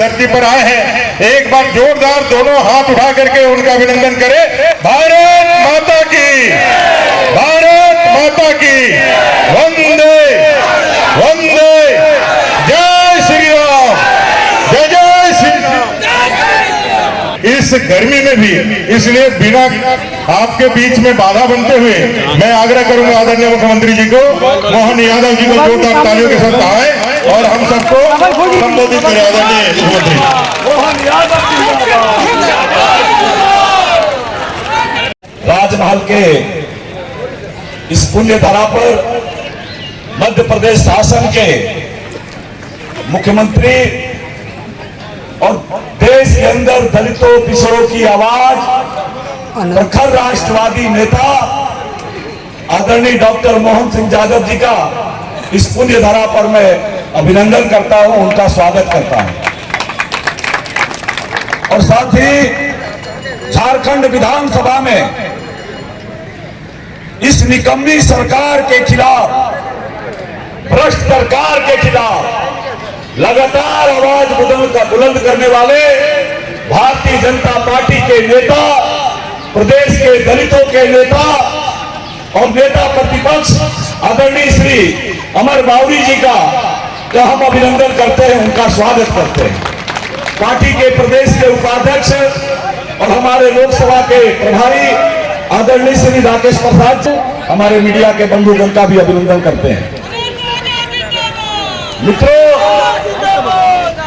धरती पर आए हैं। एक बार जोरदार दोनों हाथ उठा करके उनका अभिनंदन करें। भारत माता की, भारत माता की, वंदे वंदे, जय श्री राम, जय जय श्री राम। इस गर्मी में भी, इसलिए बिना आपके बीच में बाधा बनते हुए मैं आग्रह करूंगा आदरणीय मुख्यमंत्री जी को, मोहन यादव जी को जोरदार तालियों के साथ आए और हम सबको संबोधित करें। आदरणीय मुख्यमंत्री राजमहल के इस पुण्य धरा पर मध्य प्रदेश शासन के मुख्यमंत्री और देश के अंदर दलितों पिछड़ों की आवाज, प्रखर राष्ट्रवादी नेता आदरणीय डॉक्टर मोहन सिंह यादव जी का इस पुण्य धरा पर मैं अभिनंदन करता हूं, उनका स्वागत करता हूं। और साथ ही झारखंड विधानसभा में इस निकम्मी सरकार के खिलाफ, भ्रष्ट सरकार के खिलाफ लगातार आवाज बुलंद करने वाले भारतीय जनता पार्टी के नेता, प्रदेश के दलितों के नेता और नेता प्रतिपक्ष आदरणीय श्री अमर बावरी जी का हम अभिनंदन करते हैं, उनका स्वागत करते हैं। पार्टी के प्रदेश के उपाध्यक्ष और हमारे लोकसभा के प्रभारी आदरणीय श्री राकेश प्रसाद जी, हमारे मीडिया के बंधुगण का भी अभिनंदन करते हैं।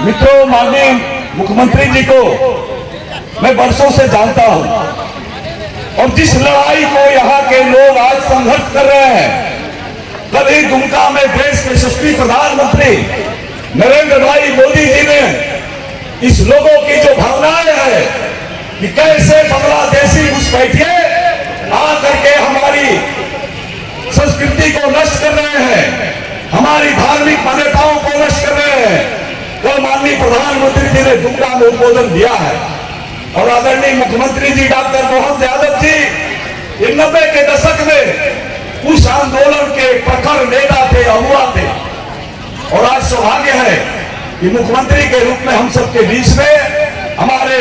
मित्रों, माननीय मुख्यमंत्री जी को मैं वर्षों से जानता हूं और जिस लड़ाई को यहाँ के लोग आज संघर्ष कर रहे हैं, कल ही दुमका में देश के यशस्वी प्रधानमंत्री नरेंद्र भाई मोदी जी ने इस लोगों की जो भावनाएं है कि कैसे बांग्लादेशी घुसपैठिए आकर के हमारी संस्कृति को नष्ट कर रहे हैं, हमारी धार्मिक मान्यताओं को नष्ट कर रहे हैं, कल माननीय प्रधानमंत्री जी ने दुमका में उद्बोधन दिया है। और आदरणीय मुख्यमंत्री जी डॉक्टर मोहन यादव जी 90 के दशक में उस आंदोलन के प्रखर नेता थे, अगुवा थे। और आज सौभाग्य है कि मुख्यमंत्री के रूप में हम सबके बीच में हमारे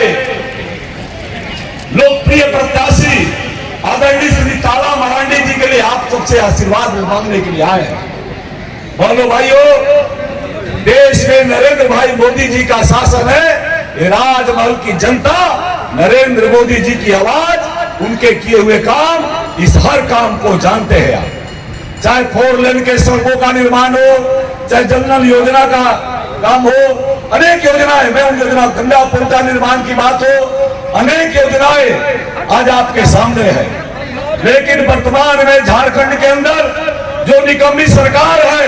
लोकप्रिय प्रत्याशी आदरणीय श्री ताला मरांडी जी के लिए आप सबसे आशीर्वाद मांगने के लिए आए हैं। बोलो भाइयों, देश में नरेंद्र भाई मोदी जी का शासन है, राजमहल की जनता नरेंद्र मोदी जी की आवाज, उनके किए हुए काम, इस हर काम को जानते हैं आप। चाहे 4 लेन के सड़कों का निर्माण हो, चाहे जनधन योजना का काम हो, अनेक योजनाएं, मैं उन योजना गंगा पुल का निर्माण की बात हो, अनेक योजनाएं आज आपके सामने है। लेकिन वर्तमान में झारखंड के अंदर जो निकम्मी सरकार है,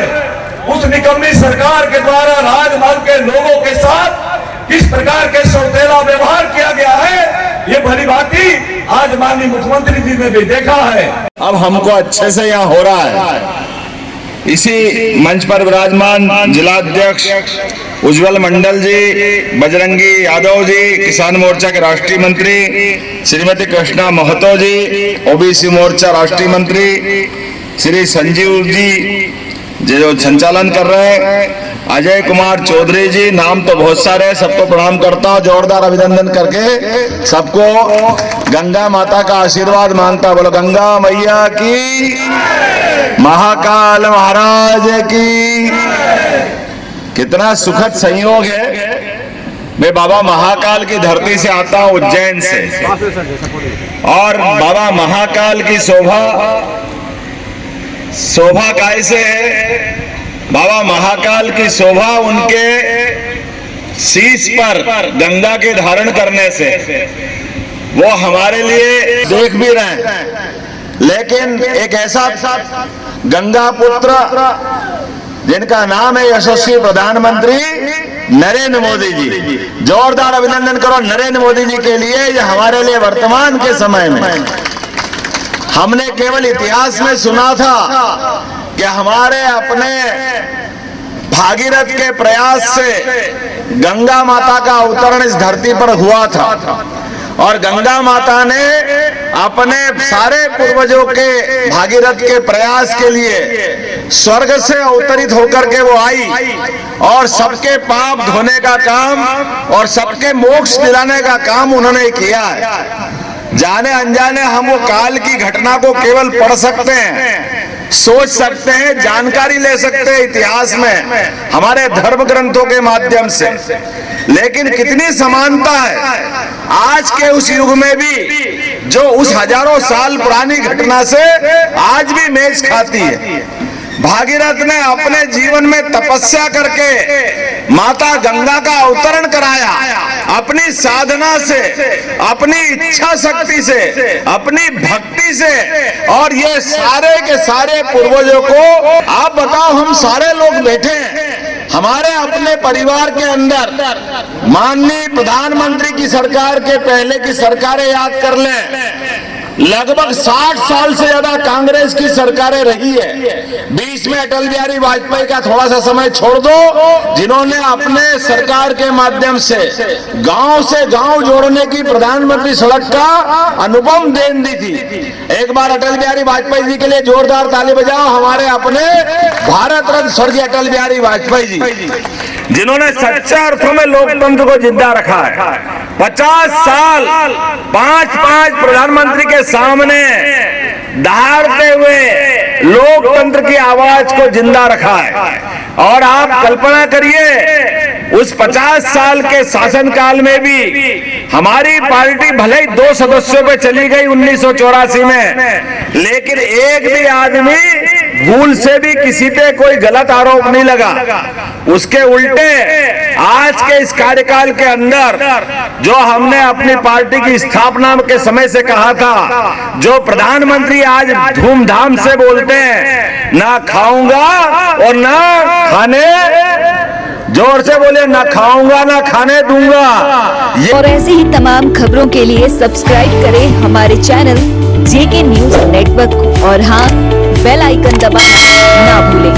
उस निकम्मी सरकार के द्वारा राजमहल के लोगों के साथ किस प्रकार के सौतेला व्यवहार किया गया है, ये भली भांति आज माननीय मुख्यमंत्री जी ने भी देखा है। अब हमको अच्छे से यहाँ हो रहा है। इसी मंच पर विराजमान जिलाध्यक्ष उज्जवल मंडल जी, बजरंगी यादव जी, किसान मोर्चा के राष्ट्रीय मंत्री श्रीमती कृष्णा महतो जी, ओबीसी मोर्चा राष्ट्रीय मंत्री श्री संजीव जी जो संचालन कर रहे हैं, अजय कुमार चौधरी जी, नाम तो बहुत सारे, सबको प्रणाम करता हूँ, जोरदार अभिनंदन करके सबको गंगा माता का आशीर्वाद मांगता। बोलो गंगा मैया की, महाकाल महाराज की। कितना सुखद संयोग है। मैं बाबा महाकाल की धरती से आता हूँ, उज्जैन से, और बाबा महाकाल की शोभा कैसे है? बाबा महाकाल की शोभा उनके शीश पर गंगा के धारण करने से, वो हमारे लिए देख भी रहे हैं। लेकिन एक ऐसा गंगा पुत्र जिनका नाम है यशस्वी प्रधानमंत्री नरेंद्र मोदी जी, जोरदार अभिनंदन करो नरेंद्र मोदी जी के लिए। ये हमारे लिए वर्तमान के समय में, हमने केवल इतिहास में सुना था कि हमारे अपने भागीरथ के प्रयास से गंगा माता का अवतरण इस धरती पर हुआ था, और गंगा माता ने अपने सारे पूर्वजों के भागीरथ के प्रयास के लिए स्वर्ग से अवतरित होकर के वो आई और सबके पाप धोने का काम और सबके मोक्ष दिलाने का काम उन्होंने किया है। जाने अनजाने हम वो काल की घटना को केवल पढ़ सकते हैं, सोच सकते हैं, जानकारी ले सकते हैं इतिहास में हमारे धर्म ग्रंथों के माध्यम से, लेकिन कितनी समानता है आज के उस युग में भी जो उस हजारों साल पुरानी घटना से आज भी मेच खाती है। भागीरथ ने अपने जीवन में तपस्या करके माता गंगा का अवतरण कराया, अपनी साधना से, अपनी इच्छा शक्ति से, अपनी भक्ति से, और ये सारे के सारे पूर्वजों को आप बताओ, हम सारे लोग बैठे हैं हमारे अपने परिवार के अंदर, माननीय प्रधानमंत्री की सरकार के पहले की सरकारें याद कर लें, लगभग 60 साल से ज्यादा कांग्रेस की सरकारें रही है। बीच में अटल बिहारी वाजपेयी का थोड़ा सा समय छोड़ दो, जिन्होंने अपने सरकार के माध्यम से गांव जोड़ने की प्रधानमंत्री सड़क का अनुपम देन दी थी। एक बार अटल बिहारी वाजपेयी जी के लिए जोरदार ताली बजाओ, हमारे अपने भारत रत्न स्वर्गीय अटल बिहारी वाजपेयी जी, जिन्होंने सच्चे अर्थों में लोकतंत्र को जिंदा रखा है। 50 साल 5 प्रधानमंत्री के सामने दहाड़ते हुए लोकतंत्र की आवाज को जिंदा रखा है। और आप कल्पना करिए, उस 50 साल के शासनकाल में भी हमारी पार्टी भले ही 2 सदस्यों पे चली गई 1984 में, लेकिन एक भी आदमी भूल से भी किसी पे कोई गलत आरोप नहीं लगा। उसके उल्टे आज के इस कार्यकाल के अंदर जो हमने अपनी पार्टी की स्थापना के समय से कहा था, जो प्रधानमंत्री आज धूमधाम से बोलते हैं, ना खाऊंगा और ना खाने, जोर से बोले, ना खाऊंगा ना खाने दूंगा। और ऐसी ही तमाम खबरों के लिए सब्सक्राइब करें हमारे चैनल जेके न्यूज नेटवर्क को, और हाँ, बेल आइकन दबाना ना भूलें।